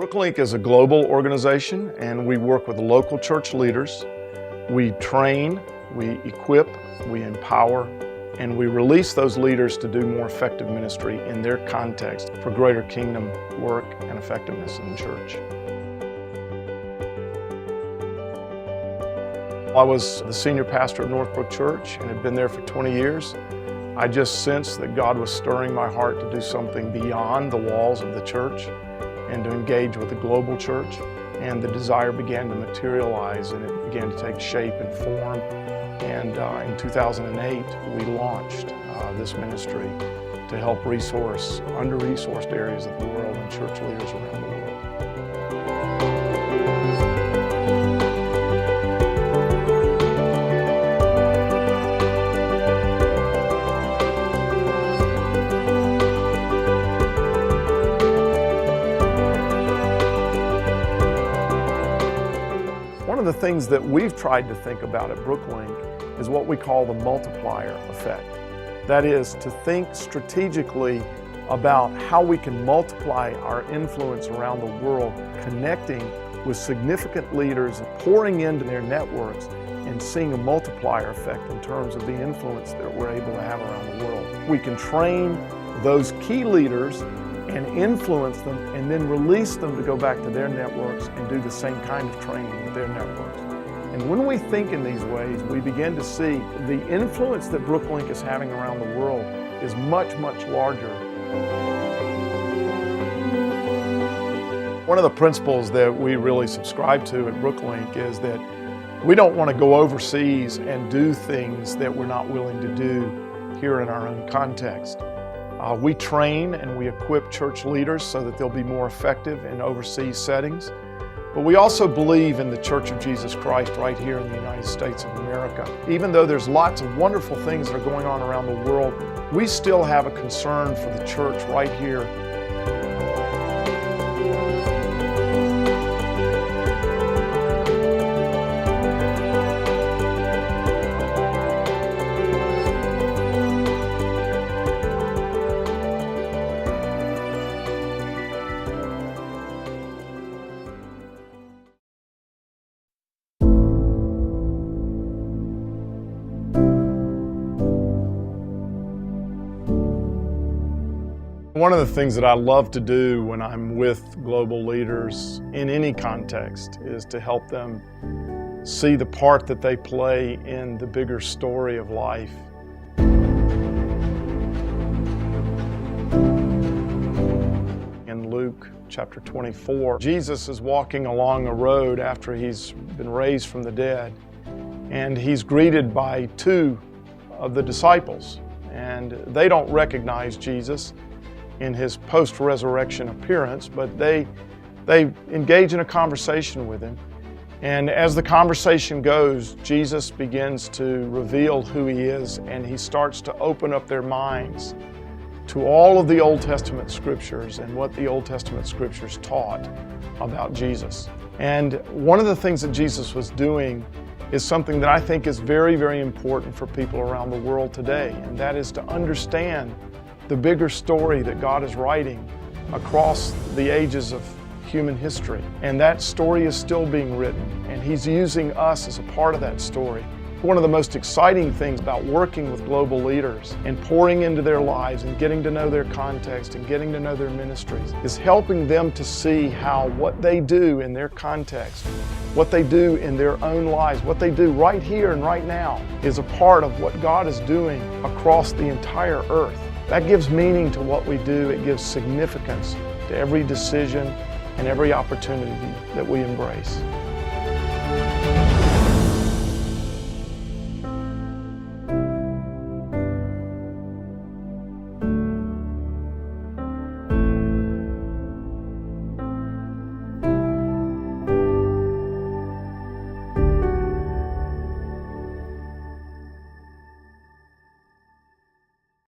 BrookLink is a global organization, and we work with local church leaders. We train, we equip, we empower, and we release those leaders to do more effective ministry in their context for greater kingdom work and effectiveness in the church. I was the senior pastor at Northbrook Church and had been there for 20 years. I just sensed that God was stirring my heart to do something beyond the walls of the church and to engage with the global church. And the desire began to materialize, and it began to take shape and form. And in 2008, we launched this ministry to help resource under-resourced areas of the world and church leaders around the world. One of the things that we've tried to think about at BrookLink is what we call the multiplier effect. That is, to think strategically about how we can multiply our influence around the world, connecting with significant leaders, pouring into their networks, and seeing a multiplier effect in terms of the influence that we're able to have around the world. We can train those key leaders and influence them, and then release them to go back to their networks and do the same kind of training with their networks. And when we think in these ways, we begin to see the influence that BrookLink is having around the world is much, much larger. One of the principles that we really subscribe to at BrookLink is that we don't want to go overseas and do things that we're not willing to do here in our own context. We train and we equip church leaders so that they'll be more effective in overseas settings. But we also believe in the Church of Jesus Christ right here in the United States of America. Even though there's lots of wonderful things that are going on around the world, we still have a concern for the church right here. One of the things that I love to do when I'm with global leaders in any context is to help them see the part that they play in the bigger story of life. In Luke chapter 24, Jesus is walking along a road after he's been raised from the dead, and he's greeted by two of the disciples, and they don't recognize Jesus in his post-resurrection appearance, but they engage in a conversation with him. And as the conversation goes, Jesus begins to reveal who he is, and he starts to open up their minds to all of the Old Testament scriptures and what the Old Testament scriptures taught about Jesus. And one of the things that Jesus was doing is something that I think is very, very important for people around the world today, and that is to understand the bigger story that God is writing across the ages of human history. And that story is still being written, and he's using us as a part of that story. One of the most exciting things about working with global leaders and pouring into their lives and getting to know their context and getting to know their ministries is helping them to see how what they do in their context, what they do in their own lives, what they do right here and right now is a part of what God is doing across the entire earth. That gives meaning to what we do. It gives significance to every decision and every opportunity that we embrace.